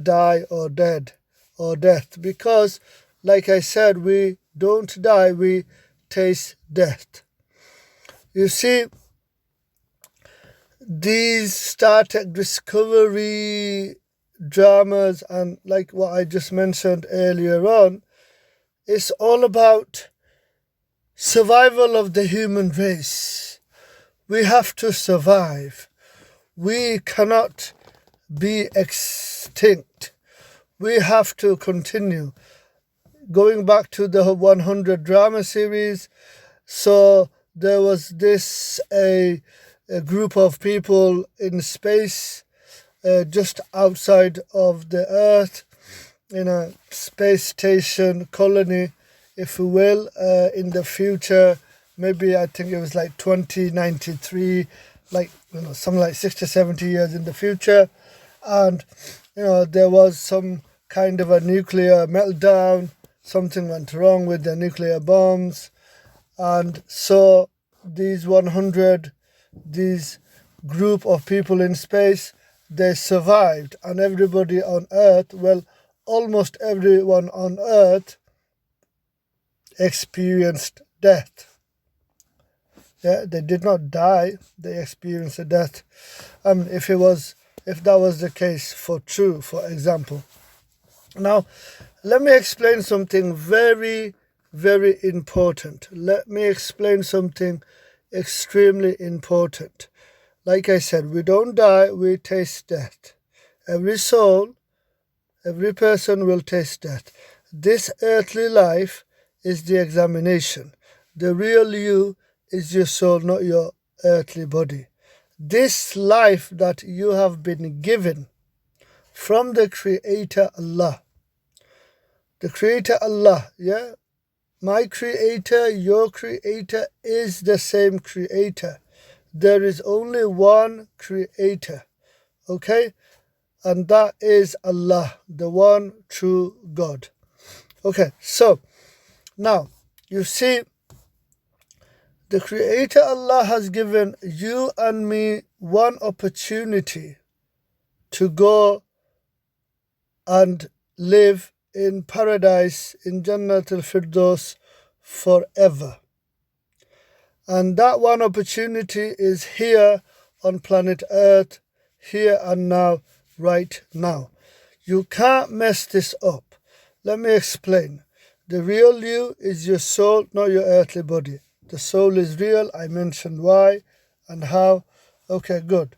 die or dead or death, because like I said, we don't die, we taste death. You see, these Star Trek Discovery dramas, and like what I just mentioned earlier on, it's all about survival of the human race. We have to survive. We cannot be extinct. We have to continue. Going back to the 100 drama series, so there was this a group of people in space, just outside of the Earth, in a space station colony, if you will, in the future. Maybe I think it was like 2093, like something like 60, 70 years in the future. And there was some kind of a nuclear meltdown. Something went wrong with the nuclear bombs, and so these group of people in space, they survived, and everybody on Earth, well, almost everyone on Earth experienced death. Yeah, they did not die; they experienced a death. If that was the case for example. Now, let me explain something very, very important. Let me explain something extremely important. Like I said, we don't die, we taste death. Every soul, every person will taste death. This earthly life is the examination. The real you is your soul, not your earthly body. This life that you have been given from the Creator Allah. The Creator Allah, yeah? My Creator, your Creator is the same Creator. There is only one Creator, okay? And that is Allah, the one true God. Okay, so now you see, the Creator Allah has given you and me one opportunity to go and live in paradise, in Jannatul Firdaus, forever. And that one opportunity is here on planet Earth, here and now, right now. You can't mess this up. Let me explain. The real you is your soul, not your earthly body. The soul is real. I mentioned why and how. Okay, good.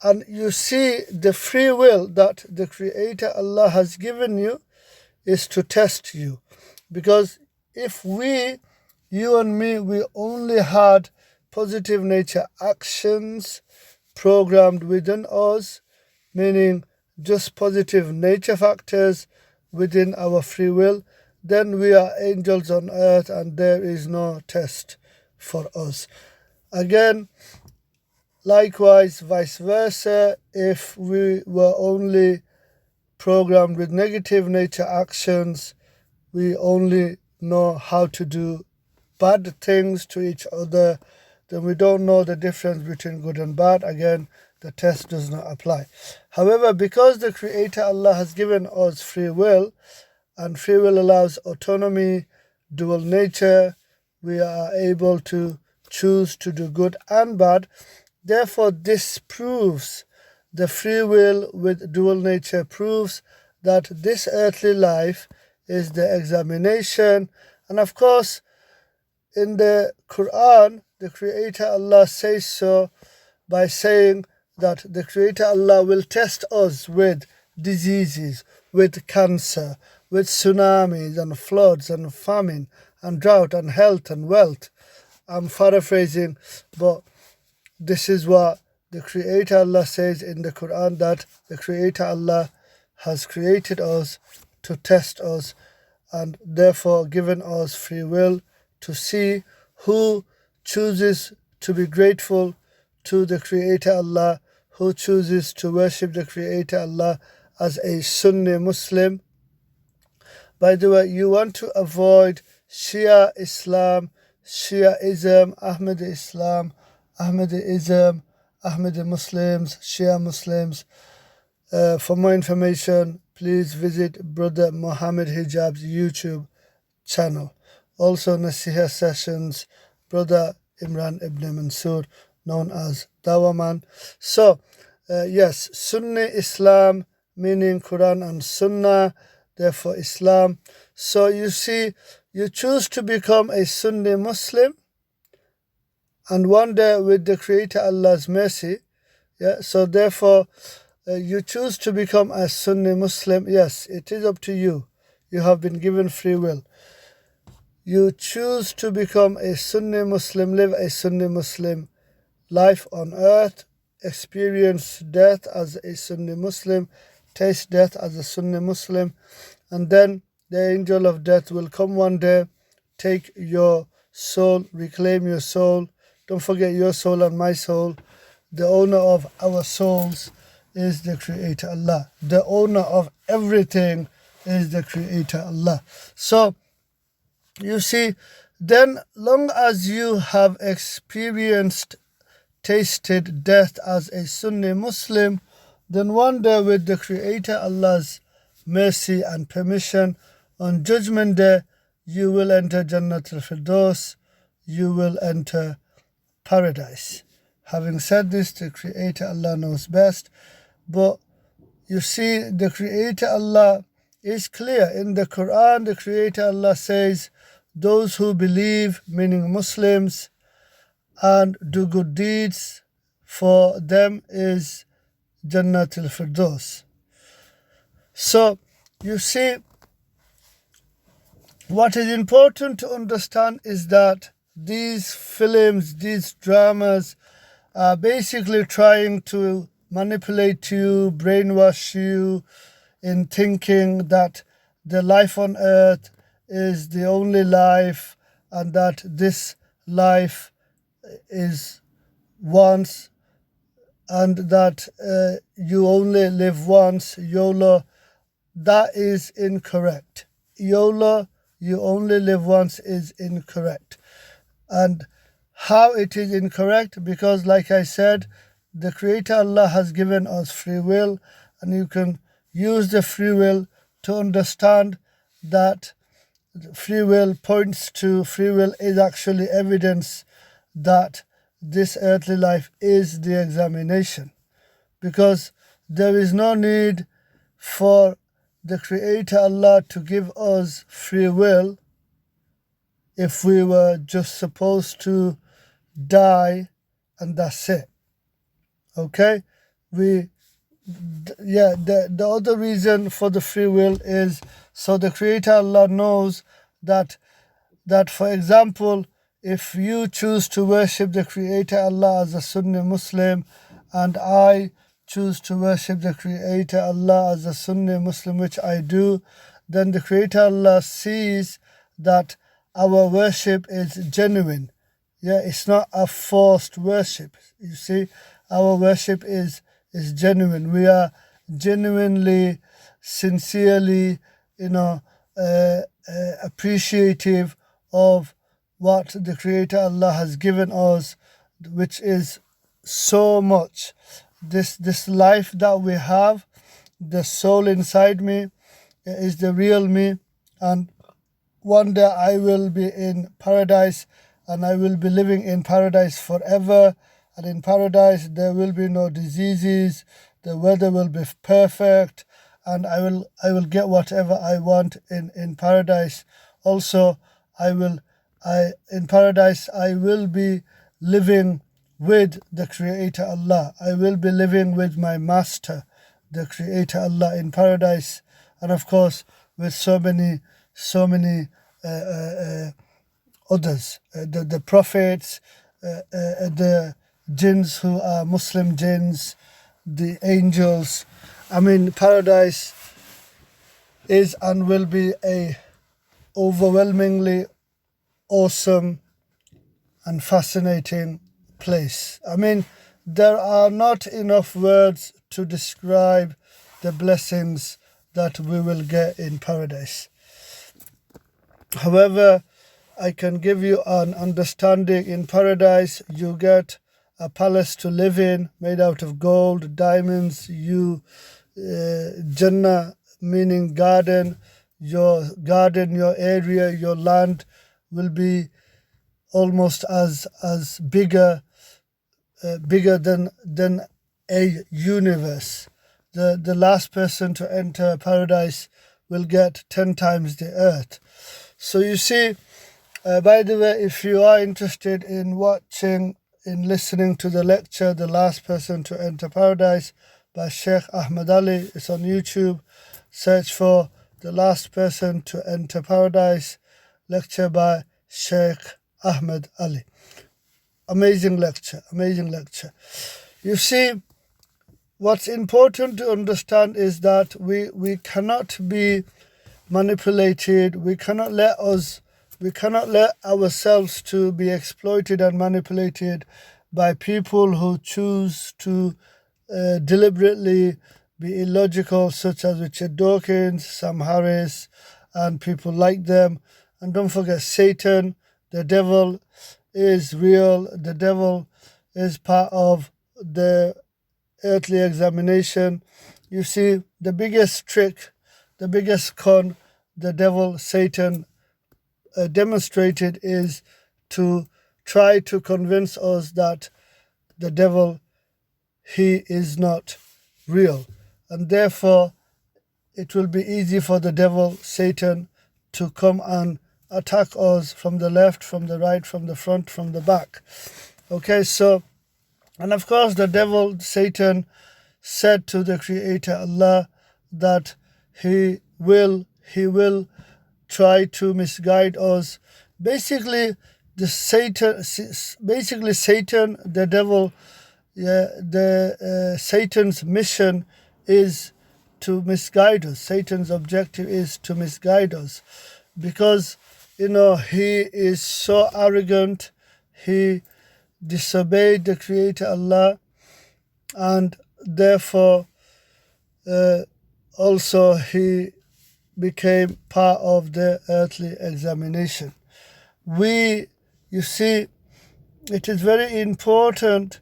And you see, the free will that the Creator Allah has given you is to test you. Because if you and me, we only had positive nature actions programmed within us, meaning just positive nature factors within our free will, then we are angels on earth and there is no test for us. Again, likewise, vice versa, if we were only programmed with negative nature actions, we only know how to do bad things to each other, then we don't know the difference between good and bad. Again, the test does not apply. However, because the Creator Allah has given us free will, and free will allows autonomy, dual nature, we are able to choose to do good and bad. Therefore, this proves, the free will with dual nature proves that this earthly life is the examination. And of course, in the Quran, the Creator Allah says so by saying that the Creator Allah will test us with diseases, with cancer, with tsunamis and floods and famine and drought and health and wealth. I'm paraphrasing, but this is what the Creator Allah says in the Quran, that the Creator Allah has created us to test us and therefore given us free will to see who chooses to be grateful to the Creator Allah, who chooses to worship the Creator Allah as a Sunni Muslim. By the way, you want to avoid Shia Islam, Shiaism, Ahmadi Islam, Ahmadiism, Ahmadi Muslims, Shia Muslims. For more information, please visit Brother Muhammad Hijab's YouTube channel. Also Nasiha Sessions, Brother Imran Ibn Mansour, known as Dawaman. So, yes, Sunni Islam, meaning Quran and Sunnah, therefore Islam. So you see, you choose to become a Sunni Muslim, and one day with the Creator Allah's mercy, so therefore you choose to become a Sunni Muslim. Yes, it is up to you. You have been given free will. You choose to become a Sunni Muslim, live a Sunni Muslim life on earth, experience death as a Sunni Muslim, taste death as a Sunni Muslim, and then the angel of death will come one day, take your soul, reclaim your soul. Don't forget your soul and my soul. The owner of our souls is the Creator Allah. The owner of everything is the Creator Allah. So, you see, then long as you have experienced, tasted death as a Sunni Muslim, then one day with the Creator Allah's mercy and permission, on Judgment Day, you will enter Jannat al-Firdaus, you will enter paradise. Having said this, the Creator Allah knows best. But you see, the Creator Allah is clear. In the Quran, the Creator Allah says, those who believe, meaning Muslims, and do good deeds, for them is Jannat al-Firdaus. So, you see, what is important to understand is that these films, these dramas, are basically trying to manipulate you, brainwash you in thinking that the life on earth is the only life, and that this life is once, and that you only live once, YOLO. That is incorrect. YOLO, you only live once, is incorrect. And how it is incorrect? Because like I said, the Creator Allah has given us free will, and you can use the free will to understand that free will points to, free will is actually evidence that this earthly life is the examination. Because there is no need for the Creator Allah to give us free will if we were just supposed to die and that's it. Okay? The other reason for the free will is so the Creator Allah knows that for example, if you choose to worship the Creator Allah as a Sunni Muslim, and I choose to worship the Creator Allah as a Sunni Muslim, which I do, then the Creator Allah sees that our worship is genuine. It's not a forced worship. You see, our worship is genuine. We are genuinely, sincerely, appreciative of what the Creator Allah has given us, which is so much. This life that we have, the soul inside me is the real me, and one day I will be in paradise, and I will be living in paradise forever. And in paradise there will be no diseases, the weather will be perfect, and I will get whatever I want in paradise. Also, in paradise I will be living with the Creator Allah. I will be living with my Master, the Creator Allah, in paradise, and of course with so many others, the prophets, the jinns who are Muslim jinns, the angels. I mean, paradise is and will be a overwhelmingly awesome and fascinating place. I mean, there are not enough words to describe the blessings that we will get in paradise. However, I can give you an understanding. In paradise, you get a palace to live in made out of gold, diamonds. Jannah meaning garden, your area, your land will be almost as bigger than a universe. The last person to enter paradise will get 10 times the earth. So you see, by the way, if you are interested in listening to the lecture, The Last Person to Enter Paradise by Sheikh Ahmed Ali, it's on YouTube. Search for The Last Person to Enter Paradise, lecture by Sheikh Ahmed Ali. Amazing lecture, amazing lecture. You see, what's important to understand is that we cannot be manipulated. We cannot let ourselves to be exploited and manipulated by people who choose to deliberately be illogical, such as Richard Dawkins, Sam Harris, and people like them. And don't forget, Satan, the devil, is real. The devil is part of the earthly examination. You see, the biggest trick, the biggest con the devil, Satan, demonstrated is to try to convince us that the devil, he is not real. And therefore, it will be easy for the devil, Satan, to come and attack us from the left, from the right, from the front, from the back. Okay, so, and of course the devil, Satan, said to the Creator Allah that he will try to misguide us. Basically, Satan, the devil, Satan's mission is to misguide us. Satan's objective is to misguide us, because he is so arrogant. He disobeyed the Creator Allah, and therefore also he became part of the earthly examination. You see, it is very important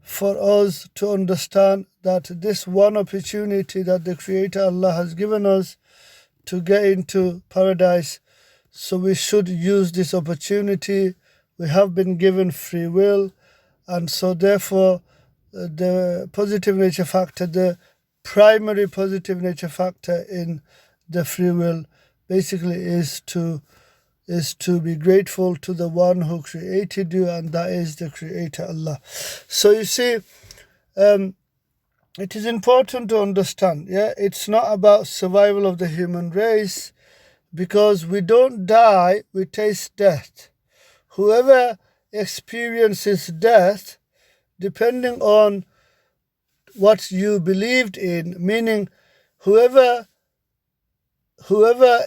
for us to understand that this one opportunity that the Creator Allah has given us to get into paradise, so we should use this opportunity. We have been given free will, and so therefore the positive nature factor, the primary positive nature factor in the free will, basically is to be grateful to the one who created you, and that is the Creator Allah. So you see, it is important to understand, it's not about survival of the human race, because we don't die, we taste death. Whoever experiences death, depending on what you believed in, meaning whoever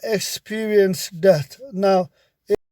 experienced death. Now,